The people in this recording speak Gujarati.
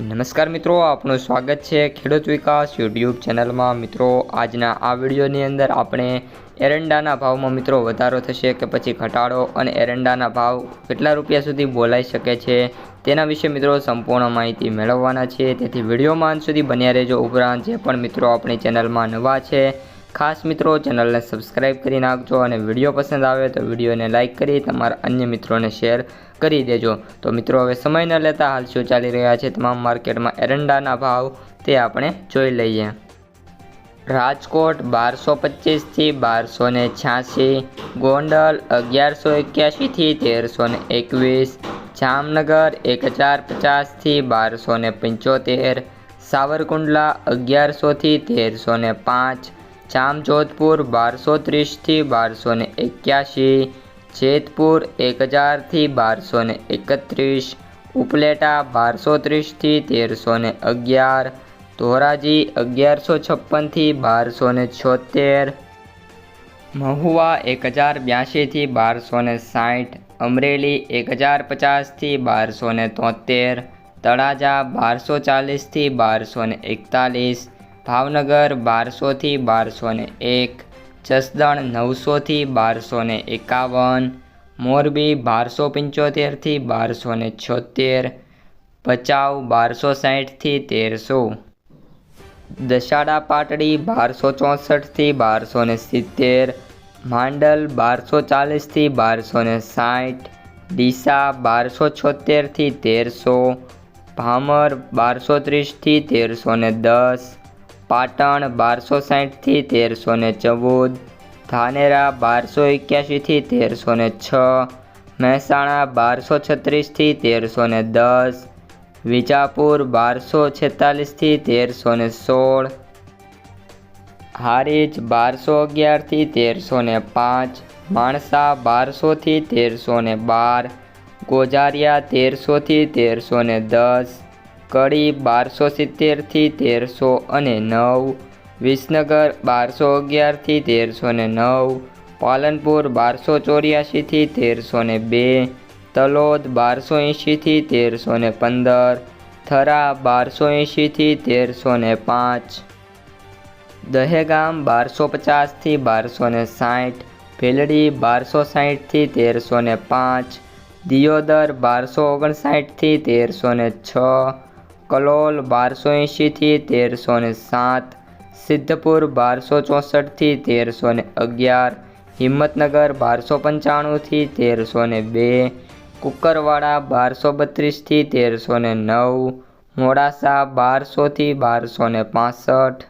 નમસ્કાર મિત્રો, આપનું સ્વાગત છે ખેડૂત વિકાસ યુટ્યુબ ચેનલમાં। મિત્રો, આજના આ વિડીયોની અંદર આપણે એરંડાના ભાવમાં મિત્રો વધારો થશે કે પછી ઘટાડો અને એરંડાના ભાવ કેટલા રૂપિયા સુધી બોલાઈ શકે છે તેના વિશે મિત્રો સંપૂર્ણ માહિતી મેળવવાના છે। તેથી વિડીયોમાં અંત સુધી બન્યા રહેજો। ઉપરાંત જે પણ મિત્રો આપણી ચેનલમાં નવા છે ખાસ મિત્રો ચેનલને સબસ્ક્રાઈબ કરી નાખજો અને વિડીયો પસંદ આવે તો વિડીયોને લાઇક કરી તમારા અન્ય મિત્રોને શેર કરી દેજો। તો મિત્રો, હવે સમય ન લેતા હાલ શું ચાલી રહ્યા છે તમામ માર્કેટમાં એરંડાના ભાવ તે આપણે જોઈ લઈએ। રાજકોટ 1225 થી 1286, ગોંડલ 1181 થી 1321, જામનગર 1050 થી 1275, સાવરકુંડલા 1100 થી 1305, જામજોધપુર 1230 થી 1281, જેતપુર 1000 થી 1231, ઉપલેટા 1230 થી 1311, ધોરાજી 1156 થી 1276, મહુવા 1082 થી 1260, અમરેલી 1050 થી 1273, તળાજા 1240 થી 1241, ભાવનગર 1200 થી 1201, જસદણ 900 થી 1251, મોરબી 1275 થી 1276, ભચાઉ 1260 થી 1300, દસાડા પાટડી 1264 થી 1270, માંડલ 1240 થી 1260, ડીસા 1276 થી 1300, ભામર 1230 થી 1310, પાટણ 1260 થી 1314, ધાનેરા 1281 થી 1306, મહેસાણા 1236 થી 1310, વિજાપુર 1246 થી 1316, હારીજ 1211 થી 1305, માણસા 1200 થી 1312, ગોજારિયા 1300 થી 1310, કડી 1270 થી 1309, વિસનગર 1211 થી 1309, પાલનપુર 1284 થી 1302, તલોદ 1280 થી 1315, થરા 1280 થી 1305, દહેગામ 1250 થી 1260, ભેલડી 1260 થી 1305, દિયોદર 1259 થી 1306, કલોલ 1280 થી 1307, સિદ્ધપુર 1264 થી 1311, હિંમતનગર 1295 થી 1302, કુકરવાડા 1232 થી 1309, મોડાસા 1200 થી 1265,